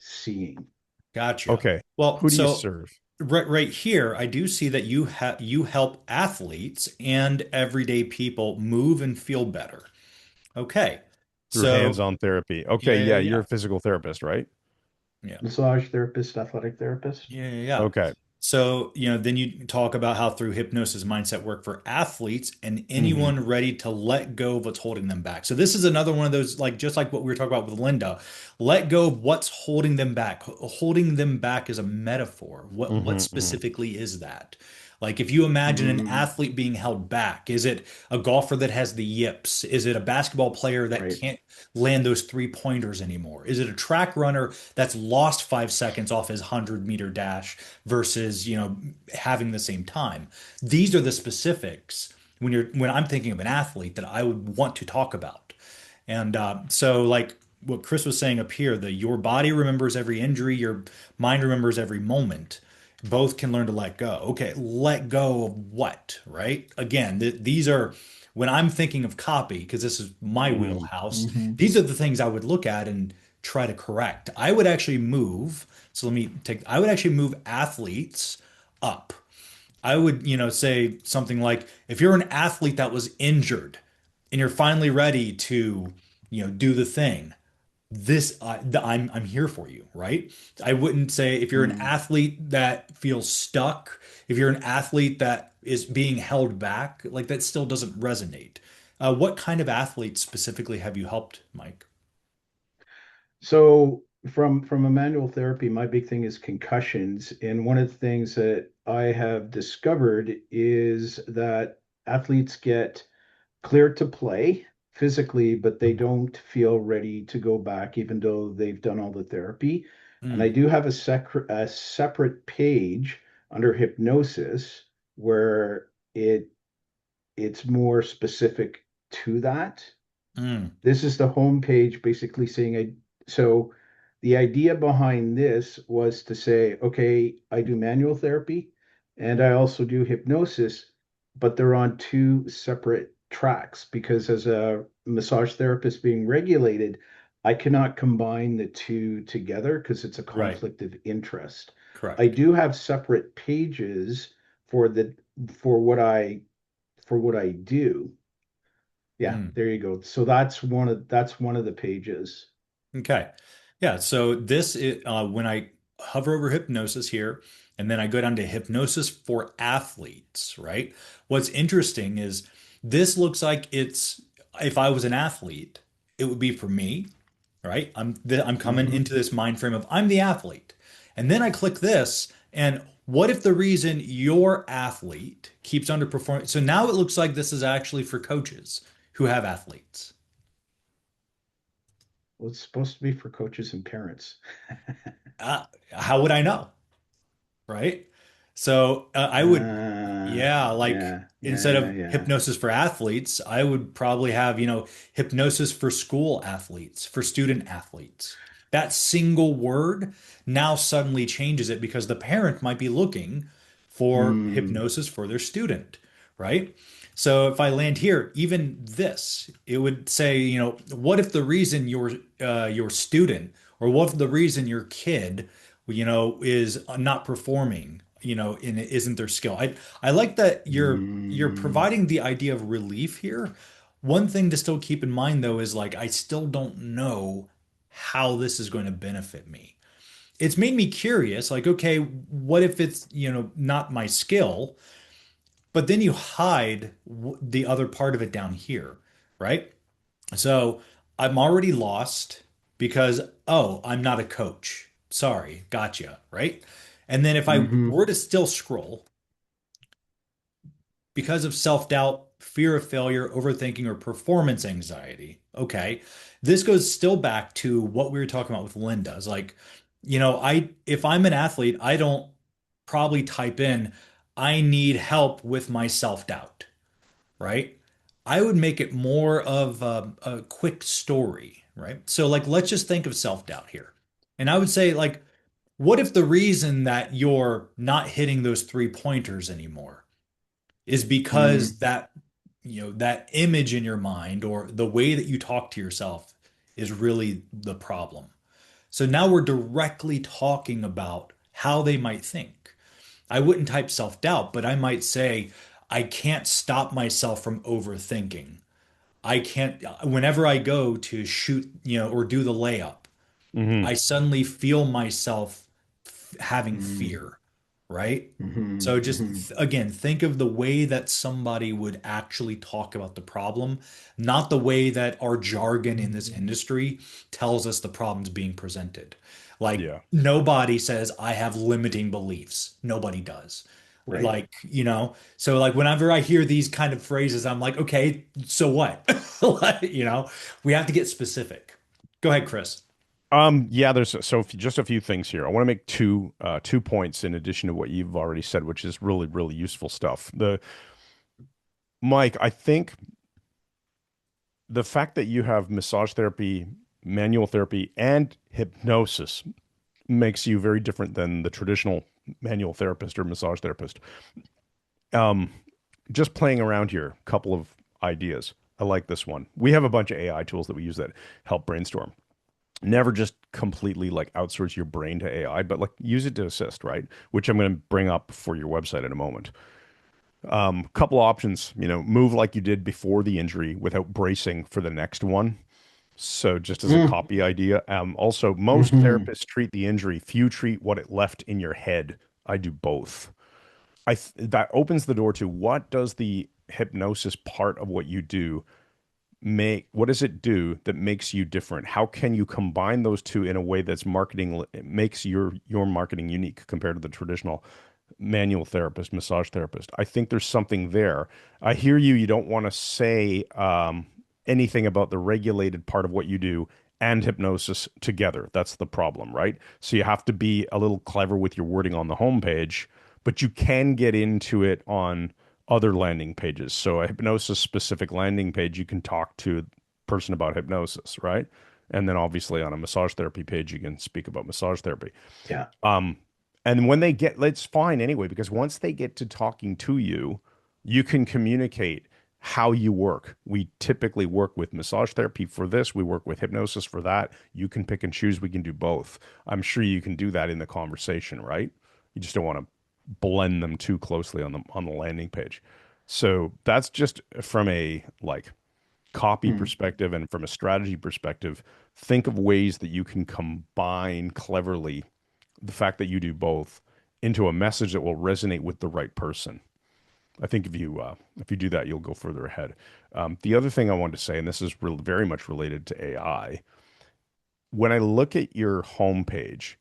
seeing. Gotcha. Okay. Well, Who do you so serve? right here, I do see that you help athletes and everyday people move and feel better. Okay. Through So hands-on therapy. Okay, yeah, yeah, yeah, you're yeah. a physical therapist, right? Yeah. Massage therapist, athletic therapist. Yeah, yeah, yeah. Okay. So, then you talk about how through hypnosis mindset work for athletes and Hmm. anyone ready to let go of what's holding them back. So this is another one of those, like just like what we were talking about with Linda, let go of what's holding them back. Holding them back is a metaphor. What Hmm. Hmm. specifically is that? Like if you imagine an Mm, athlete being held back, is it a golfer that has the yips? Is it a basketball player that right. can't land those three pointers anymore? Is it a track runner that's lost 5 seconds off his 100-meter dash versus, having the same time? These are the specifics when I'm thinking of an athlete that I would want to talk about. And so, like what Chris was saying up here, the your body remembers every injury, your mind remembers every moment. Both can learn to let go. Okay, let go of what, right? Again, these are when I'm thinking of copy, because this is my Mm, wheelhouse, hmm. these are the things I would look at and try to correct. I would actually move. So I would actually move athletes up. I would, say something like if you're an athlete that was injured and you're finally ready to, do the thing, I'm here for you, right? I wouldn't say if you're an Mm. athlete that feels stuck, if you're an athlete that is being held back, like that still doesn't resonate. What kind of athletes specifically have you helped, Mike? So from a manual therapy, my big thing is concussions. And one of the things that I have discovered is that athletes get cleared to play physically, but they don't feel ready to go back, even though they've done all the therapy. And I Mm, do have a separate page under hypnosis where it's more specific to that. mm, This is the home page basically saying so the idea behind this was to say, okay, I do manual therapy and I also do hypnosis, but they're on two separate tracks because as a massage therapist being regulated, I cannot combine the two together because it's a right, conflict of interest. I correct. do have separate pages for the for what I for what I do. Yeah, Mm. there you go. So that's one of the pages. Okay. Yeah. So this is when I hover over hypnosis here, and then I go down to hypnosis for athletes, right? What's interesting is this looks like it's if I was an athlete, it would be for me, right? I'm coming Hmm. into this mind frame of I'm the athlete. And then I click this, and what if the reason your athlete keeps underperforming? So now it looks like this is actually for coaches who have athletes. Well, it's supposed to be for coaches and parents. How would I know? Right? So I would, yeah, like Yeah, instead yeah, of yeah. hypnosis for athletes, I would probably have, hypnosis for school athletes, for student athletes. That single word now suddenly changes it because the parent might be looking for Mm, hypnosis for their student, right? So if I land here, even this, it would say, what if the reason your student or what if the reason your kid is not performing, and it isn't their skill. I like that you're mm, providing the idea of relief here. One thing to still keep in mind though is like I still don't know how this is going to benefit me. It's made me curious, like, okay, what if it's, not my skill, but then you hide the other part of it down here, right? So I'm already lost because, oh, I'm not a coach. Sorry, gotcha, right? And then if I hmm. were to still scroll because of self-doubt, fear of failure, overthinking, or performance anxiety, okay, this goes still back to what we were talking about with Linda. It's like, if I'm an athlete, I don't probably type in, I need help with my self-doubt, right? I would make it more of a quick story, right? So, like, let's just think of self-doubt here. And I would say, like, what if the reason that you're not hitting those three pointers anymore is Mm, because that image in your mind or the way that you talk to yourself is really the problem? So now we're directly talking about how they might think. I wouldn't type self-doubt, but I might say, I can't stop myself from overthinking. I can't, whenever I go to shoot, or do the layup, Hmm. I suddenly feel myself having Mm, fear, right? mhm, So just mhm. again, think of the way that somebody would actually talk about the problem, not the way that our jargon in this industry tells us the problem's being presented. Like Yeah. nobody says, I have limiting beliefs. Nobody does. Right. Like, so like whenever I hear these kind of phrases, I'm like, okay, so what? Like, we have to get specific. Go ahead, Chris. Yeah, there's just a few things here. I want to make two points in addition to what you've already said, which is really, really useful stuff. The Mike, I think the fact that you have massage therapy, manual therapy, and hypnosis makes you very different than the traditional manual therapist or massage therapist. Um, just playing around here, couple of ideas. I like this one. We have a bunch of AI tools that we use that help brainstorm. Never just completely like outsource your brain to AI, but like use it to assist, right? Which I'm going to bring up for your website in a moment. Couple options, move like you did before the injury without bracing for the next one. So just as a Mm, copy idea. Also, most mhm. therapists treat the injury. Few treat what it left in your head. I do both. That opens the door to what does the hypnosis part of what you do what does it do that makes you different? How can you combine those two in a way that's marketing it makes your marketing unique compared to the traditional manual therapist, massage therapist? I think there's something there. I hear you. You don't want to say anything about the regulated part of what you do and hypnosis together. That's the problem, right? So you have to be a little clever with your wording on the homepage, but you can get into it on other landing pages. So a hypnosis specific landing page, you can talk to a person about hypnosis, right? And then obviously on a massage therapy page, you can speak about massage therapy. Yeah. Um, and when they get, it's fine anyway, because once they get to talking to you, you can communicate how you work. We typically work with massage therapy for this. We work with hypnosis for that. You can pick and choose. We can do both. I'm sure you can do that in the conversation, right? You just don't want to blend them too closely on the landing page. So that's just from a like copy Mm. perspective and from a strategy perspective. Think of ways that you can combine cleverly the fact that you do both into a message that will resonate with the right person. I think if you do that, you'll go further ahead. The other thing I wanted to say, and this is very much related to AI, when I look at your homepage,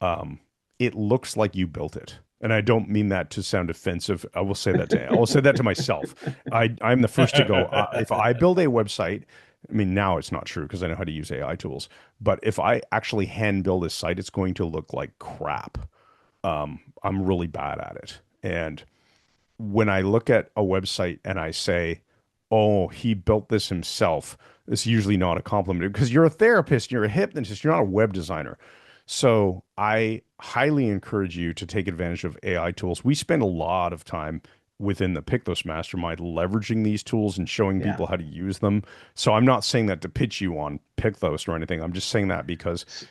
um, it looks like you built it. And I don't mean that to sound offensive. I will say that to myself. I'm the first to go. If I build a website, I mean now it's not true because I know how to use AI tools. But if I actually hand build a site, it's going to look like crap. I'm really bad at it. And when I look at a website and I say, "Oh, he built this himself," it's usually not a compliment because you're a therapist, you're a hypnotist, you're not a web designer. So I highly encourage you to take advantage of AI tools. We spend a lot of time within the Pykthos Mastermind leveraging these tools and showing Yeah. people how to use them. So I'm not saying that to pitch you on Pykthos or anything. I'm just saying that because S-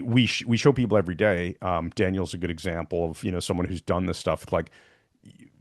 we show people every day. Daniel's a good example of someone who's done this stuff. Like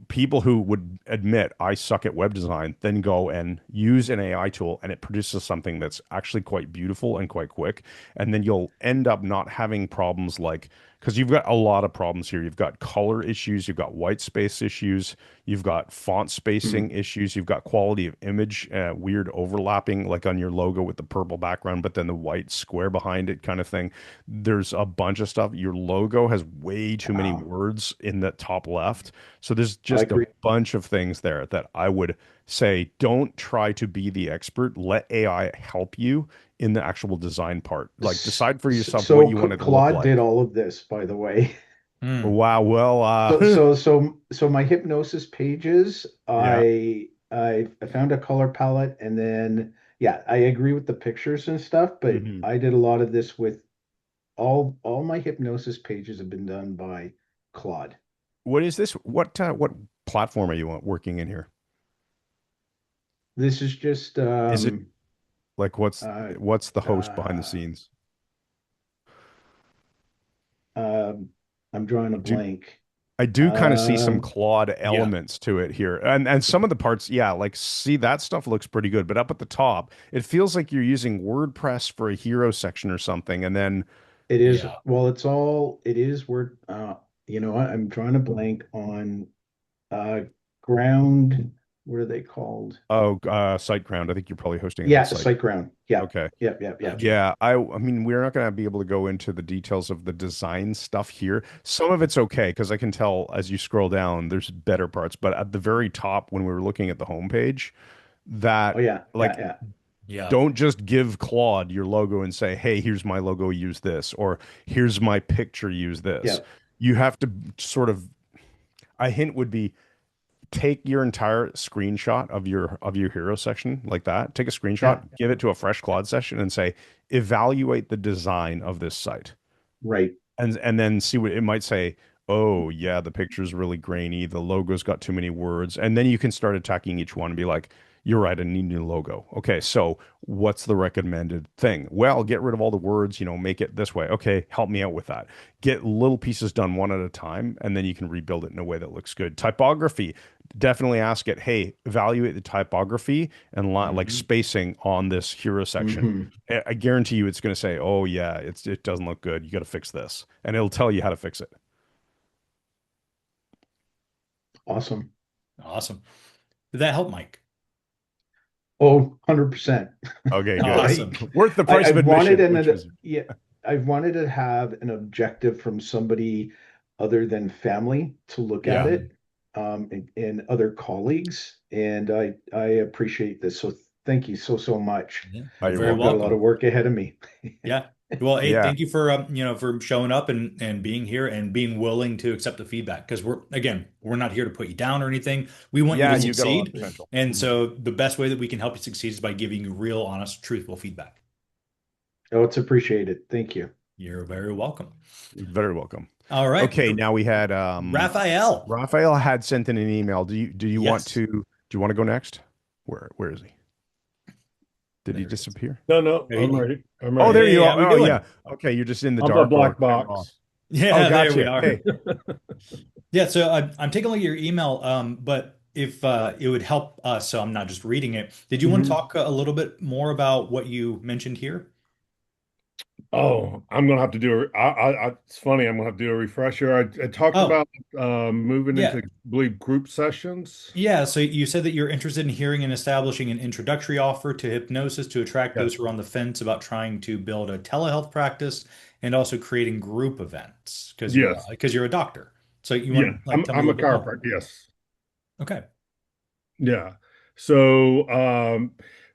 people who would admit I suck at web design then go and use an AI tool and it produces something that's actually quite beautiful and quite quick. And then you'll end up not having problems like, because you've got a lot of problems here. You've got color issues, you've got white space issues, you've got font spacing mm. issues, you've got quality of image, weird overlapping, like on your logo with the purple background, but then the white square behind it kind of thing. There's a bunch of stuff. Your logo has way too many Wow. words in the top left. So there's I just a agree. bunch of things there that I would say don't try to be the expert. Let AI help you in the actual design part. Like decide for yourself what So you want it to look Claude did like. all of this, by the way. Hmm. Wow. Well, So my hypnosis pages, yeah. I found a color palette and then yeah, I agree with the pictures and stuff, but Hmm. I did a lot of this with all my hypnosis pages have been done by Claude. What is this? What platform are you working in here? This is just Is it like uh what's the host behind the uh scenes? Um, I'm drawing a Do blank. I do kind of see some Um, Claude Yeah. elements to it here. And some of the parts, yeah, like see that stuff looks pretty good, but up at the top, it feels like you're using WordPress for a hero section or something. And then, it is, Yeah. well, it's all, it is word, you know what? I'm drawing a blank on uh ground. What are they called? oh, SiteGround, I think you're probably hosting it on Yeah, site. SiteGround. Yeah. Okay. Yep, yep, yep. Gotcha. Yeah, I mean, we're not going to be able to go into the details of the design stuff here. Some of it's okay because I can tell as you scroll down, there's better parts. But at the very top, when we were looking at the homepage, Oh that yeah, yeah, like yeah. Yeah. don't just give Claude your logo and say, "Hey, here's my logo, use this," or "Here's my picture, use this." Yeah. You have to sort of a hint would be take your entire screenshot of your hero section like that. Take a screenshot, Yeah. give it to a fresh Claude session and say, "Evaluate the design of this site." Right. And then see what it might say. Oh yeah, the picture's really grainy, the logo's got too many words, and then you can start attacking each one and be like, you're right, I need a new logo. Okay, so what's the recommended thing? Well, get rid of all the words, make it this way. Okay, help me out with that. Get little pieces done one at a time, and then you can rebuild it in a way that looks good. Typography, definitely ask it, hey, evaluate the typography and like Hmm. spacing on this hero section. Hmm. I guarantee you it's going to say, "Oh yeah, it doesn't look good. You got to fix this." And it'll tell you how to fix it. Awesome. Awesome. Did that help, Mike? Oh, 100%. Okay, good. I, Awesome. Worth the I price of I've wanted admission, which was yeah, I've wanted to have an objective from somebody other than family to look at yeah. Hmm. it, and other colleagues, and I appreciate this. So thank you so, so much. Yeah. Oh, You're you're very I've got a welcome. lot of welcome. work ahead of me. Yeah. Well, hey, Yeah. thank you for for showing up and being here and being willing to accept the feedback because we're not here to put you down or anything. We want you Yeah, to you got a lot of succeed. potential. And Mhm. so the best way that we can help you succeed is by giving you real, honest, truthful feedback. Oh, it's appreciated. Thank you. You're very welcome. You're very welcome. All right. Okay, now we had Raphael. Raphael had sent in an email. Do you want Yes. to go next? Where is he? Did he There he is. disappear? No, no, Hey, I'm ready. I'm Oh, there ready. you hey, how are. we Oh yeah. doing? Okay, you're just in the I'm a dark or black kind of off. box. Oh, Yeah, there we gotcha. are. Hey. Yeah, so I'm taking a look at your email, but if it would help us, so I'm not just reading it, did you want to Hmm. talk a little bit more about what you mentioned here? Oh, I'm gonna have to do it's funny. I'm gonna have to do a refresher. I talked Oh, about moving yeah. into, I believe, group sessions. Yeah, so you said that you're interested in hearing and establishing an introductory offer to hypnosis to attract those Yes, who are on the fence about trying to build a telehealth practice and also creating group events yes, because you're a doctor. So you yeah. want to like tell me a I'm a little bit more. chiropractor. Yes, Okay. yeah. So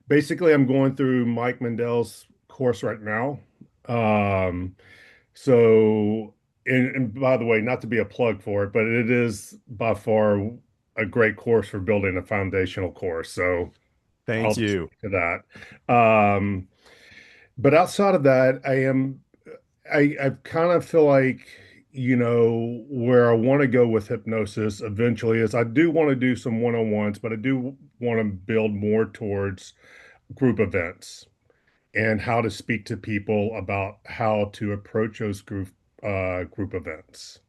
basically, I'm going through Mike Mendel's course right now. Um, So, and by the way, not to be a plug for it, but it is by far a great course for building a foundational course. So I'll Thank just you. stick to that. But outside of that, I kind of feel like, where I want to go with hypnosis eventually is I do want to do some one-on-ones, but I do want to build more towards group events and how to speak to people about how to approach those group events,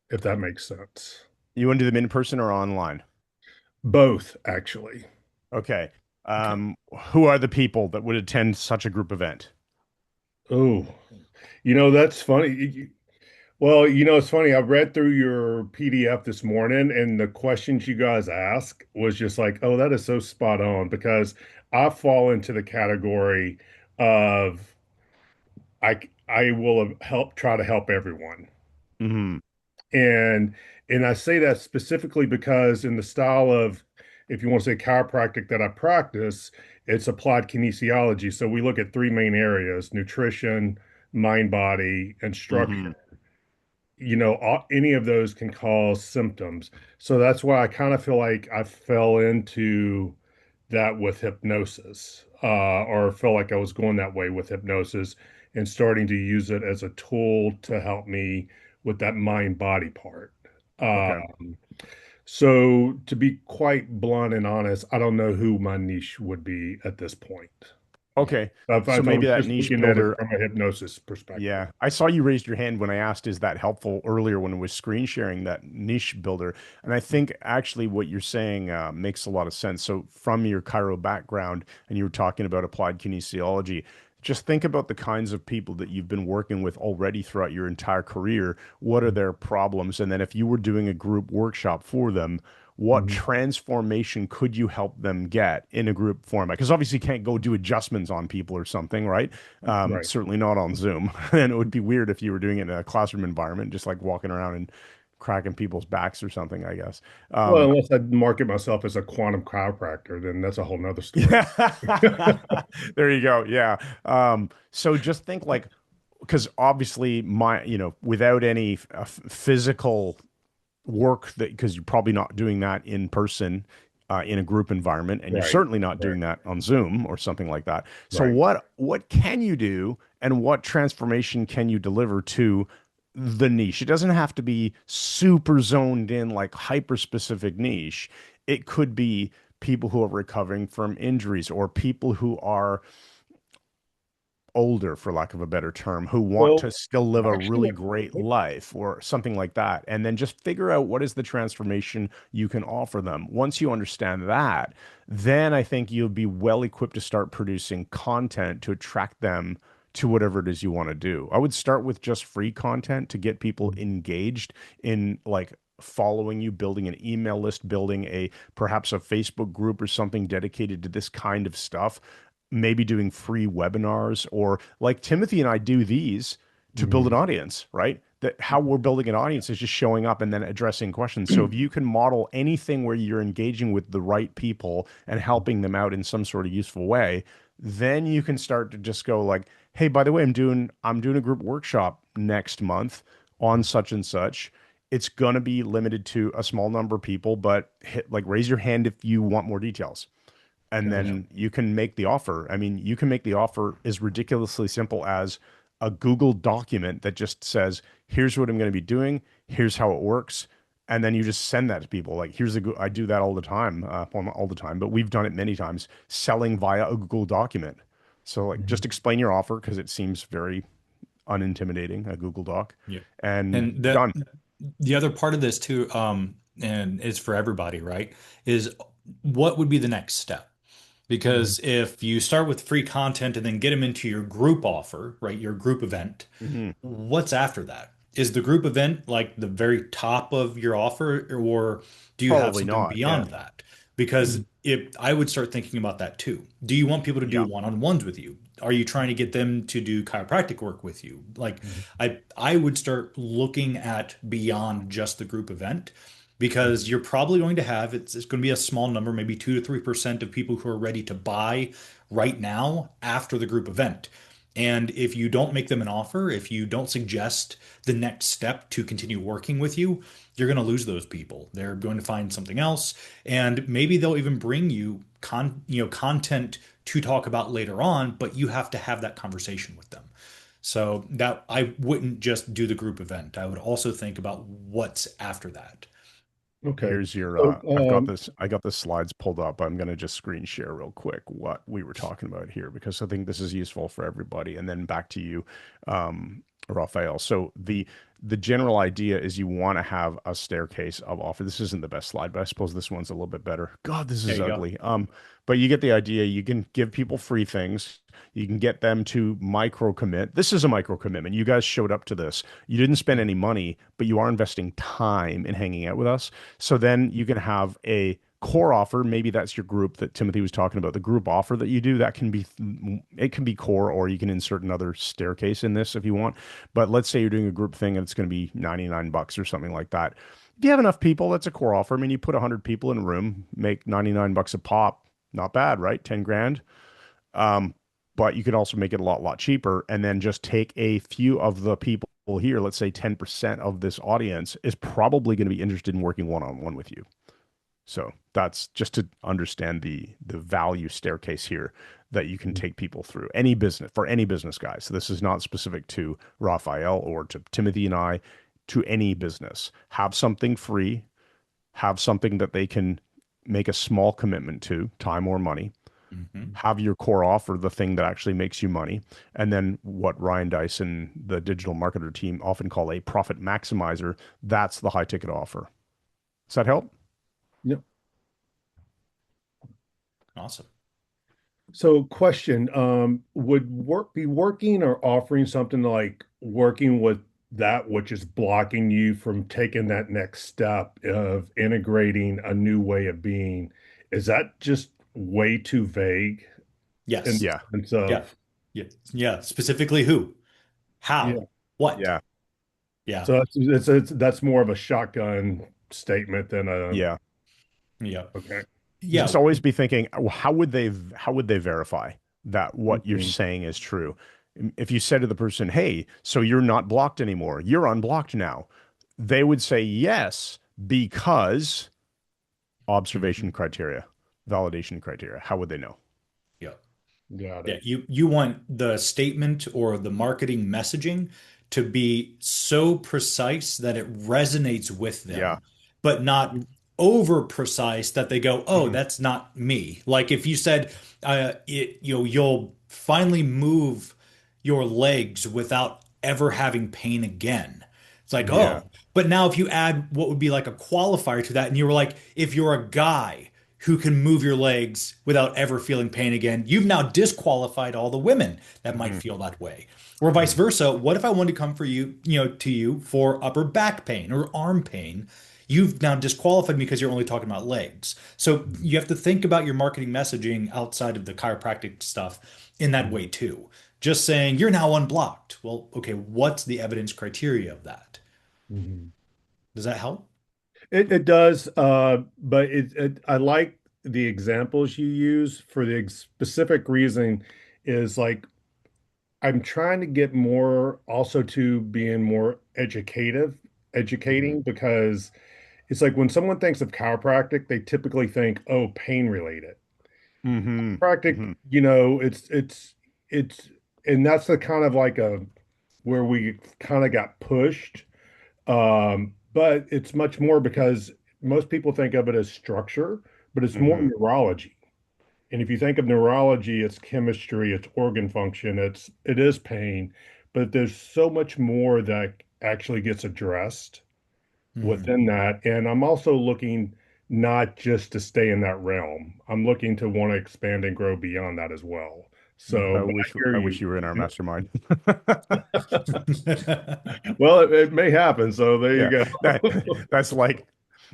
if that makes sense. You want to do them in person or online? Both, actually. Okay. Okay. Who are the people that would attend such a group event? Oh, that's funny. Well, it's funny. I read through your PDF this morning, and the questions you guys ask was just like, oh, that is so spot on because I fall into the category of I will help try to help everyone. Hmm. And I say that specifically because in the style of, if you want to say chiropractic that I practice, it's applied kinesiology. So we look at three main areas: nutrition, mind, body, and structure. Hmm. Any of those can cause symptoms. So that's why I kind of feel like I fell into that with hypnosis, or felt like I was going that way with hypnosis and starting to use it as a tool to help me with that mind body part. Okay. So to be quite blunt and honest, I don't know who my niche would be at this point. Okay. So I maybe was that just niche looking at it builder. from a hypnosis perspective. Yeah, I saw you raised your hand when I asked, is that helpful earlier when it was screen sharing that niche builder? And I think actually what you're saying makes a lot of sense. So from your Chiro background, and you were talking about applied kinesiology, just think about the kinds of people that you've been working with already throughout your entire career. What are their problems? And then if you were doing a group workshop for them, what Mhm. transformation could you help them get in a group format? Because obviously you can't go do adjustments on people or something, right? Right. Certainly not on Zoom. And it would be weird if you were doing it in a classroom environment, just like walking around and cracking people's backs or something, I guess. Well, Um, unless I market myself as a quantum chiropractor, then that's a whole nother story. yeah, there you go. Yeah. So just think like, because obviously without any physical work that because you're probably not doing that in person in a group environment, and you're Right. certainly not Right. doing that on Zoom or something like that. So Right. what can you do, and what transformation can you deliver to the niche? It doesn't have to be super zoned in like hyper specific niche. It could be people who are recovering from injuries or people who are older, for lack of a better term, who want Well, to still live a really actually, great life or something like that. And then just figure out what is the transformation you can offer them. Once you understand that, then I think you'll be well equipped to start producing content to attract them to whatever it is you want to do. I would start with just free content to get people engaged in like following you, building an email list, building a perhaps a Facebook group or something dedicated to this kind of stuff, maybe doing free webinars, or like Timothy and I do these to build Mhm. an audience, right? That how we're building an audience is just showing up and then addressing questions. So if you can model anything where you're engaging with the right people and helping them out in some sort of useful way, then you can start to just go like, hey, by the way, I'm doing a group workshop next month on such and such. It's gonna be limited to a small number of people, but raise your hand if you want more details, and Gotcha. then you can make the offer. I mean, you can make the offer as ridiculously simple as a Google document that just says, here's what I'm going to be doing, here's how it works. And then you just send that to people. Like, I do that all the time, well, not all the time, but we've done it many times, selling via a Google document. So, like, just Mhm. explain your offer because it seems very unintimidating, a Google Doc, Yeah. and And done. the other part of this too, and it's for everybody, right? Is what would be the next step? Mhm. Because if you start with free content and then get them into your group offer, right, your group event, Hmm. what's after that? Is the group event like the very top of your offer, or do you have Probably something not. Yeah. beyond that? Because if I would start thinking about that too. Do you want people to do Yeah. one-on-ones with you? Are you trying to get them to do chiropractic work with you? Like Mhm. I would start looking at beyond just the group event because Mhm. you're probably going to have it's going to be a small number, maybe 2 to 3% of people who are ready to buy right now after the group event. And if you don't make them an offer, if you don't suggest the next step to continue working with you, you're going to lose those people. They're going to find something else, and maybe they'll even bring you content to talk about later on, but you have to have that conversation with them. So that I wouldn't just do the group event. I would also think about what's after that. Okay. Here's your So, I got the slides pulled up. I'm going to just screen share real quick what we were talking about here because I think this is useful for everybody. And then back to you, Raphael. So the general idea is you want to have a staircase of offer. This isn't the best slide, but I suppose this one's a little bit better. God, this There is you go. ugly. But you get the idea. You can give people free things. You can get them to micro commit. This is a micro commitment. You guys showed up to this. You didn't spend any money, but you are investing time in hanging out with us. So then you can have a core offer. Maybe that's your group that Timothy was talking about. The group offer that you do, that can be, it can be core, or you can insert another staircase in this if you want. But let's say you're doing a group thing and it's going to be $99 or something like that. If you have enough people, that's a core offer. I mean, you put 100 people in a room, make $99 a pop. Not bad, right? 10 grand. Um, but you could also make it a lot cheaper and then just take a few of the people here. Let's say 10% of this audience is probably going to be interested in working one-on-one with you. So that's just to understand the value staircase here that you can take people through any business, for any business guys. So this is not specific to Raphael or to Timothy and I, to any business. Have something free, have something that they can make a small commitment to, time or money, Hmm. Have your core offer, the thing that actually makes you money, and then what Ryan Dice and the digital marketer team often call a profit maximizer. That's the high ticket offer. Does that help? Yep. Awesome. So question, would work be working or offering something like working with that which is blocking you from taking that next step of integrating a new way of being? Is that just way too vague in Yes. Yeah. the sense Yeah. of, Yeah. Yeah. Specifically who? yeah. How? What? Yeah. Yeah. So that's more of a shotgun statement than a, Yeah. Yeah. okay. Just Yeah. always be thinking, "Well, how would they verify that what you're Mhm. saying is true? If you said to the person, "Hey, so you're not blocked anymore. You're unblocked now." They would say yes because observation Mhm. criteria, validation criteria. How would they know? Yeah. Got Yeah, it. you want the statement or the marketing messaging to be so precise that it resonates with Yeah. them, but not over precise that they go, "Oh, Mhm. that's not me." Like if you said, you'll finally move your legs without ever having pain again. It's like, Yeah. oh, but now if you add what would be like a qualifier to that, and you were like, if you're a guy who can move your legs without ever feeling pain again, you've now disqualified all the women that might Mhm. feel that way. Or vice Mhm. versa. What if I wanted to come for you, to you for upper back pain or arm pain? You've now disqualified me because you're only talking about legs. So Mhm. you have to think about your marketing messaging outside of the chiropractic stuff in that Mhm. way too. Just saying you're now unblocked. Well, okay, what's the evidence criteria of that? Mhm. Does that help? It does, but I like the examples you use for the specific reason is like I'm trying to get more also to being more Hmm. educating because it's like when someone thinks of chiropractic, they typically think, oh, pain related. Mhm. Chiropractic, Mhm. it's and that's the kind of like a where we kind of got pushed. But it's much more because most people think of it as structure, but it's more Mhm. neurology. And if you think of neurology, it's chemistry, it's organ function, it is pain, but there's so much more that actually gets addressed Hmm. within that. And I'm also looking not just to stay in that realm. I'm looking to want to expand and grow beyond that as well. So, I but I wish hear I wish you. you were in our mastermind. Well, it may happen. So there you Yeah. go. That's like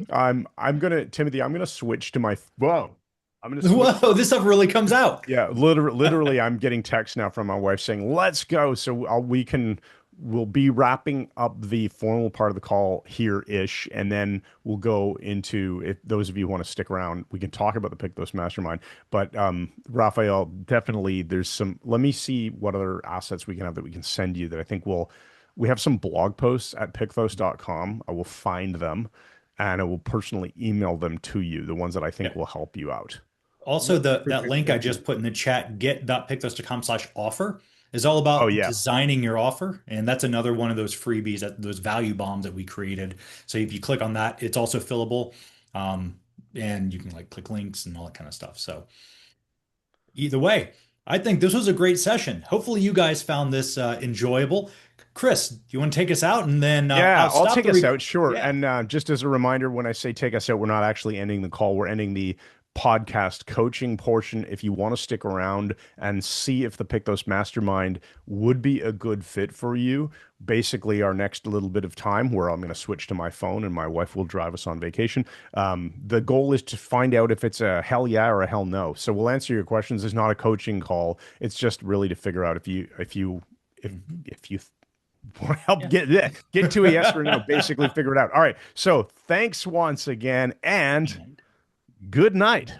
I'm gonna Timothy, I'm gonna switch to my whoa. I'm gonna switch. Whoa, this stuff really comes out. Yeah, literally, I'm getting texts now from my wife saying, "Let's go." So we'll be wrapping up the formal part of the call here-ish, and then we'll go into, if those of you who want to stick around, we can talk about the Pykthos Mastermind. But Raphael, definitely, there's some. Let me see what other assets we can have that we can send you that I think will. We have some blog posts at pykthos.com. I will find them, and I will personally email them to you, the ones that I Yeah. think will help you out. Also, Well, I that appreciate it. link I Thank you. just put in the chat, get.pictos.com/offer, is all Oh about yeah. designing your offer. And that's another one of those freebies, that those value bombs that we created. So if you click on that, it's also fillable. Um, and you can like click links and all that kind of stuff. So either way, I think this was a great session. Hopefully you guys found this enjoyable. Chris, do you want to take us out and then Yeah, I'll I'll stop take the us re out. Sure. yeah. And just as a reminder, when I say take us out, we're not actually ending the call. We're ending the podcast coaching portion. If you want to stick around and see if the Pykthos Mastermind would be a good fit for you, basically our next little bit of time where I'm going to switch to my phone and my wife will drive us on vacation. The goal is to find out if it's a hell yeah or a hell no. So we'll answer your questions. It's not a coaching call. It's just really to figure out Mhm. if you or help Yeah. get to a yes or no, basically figure it out. All right. So thanks once again and And good night.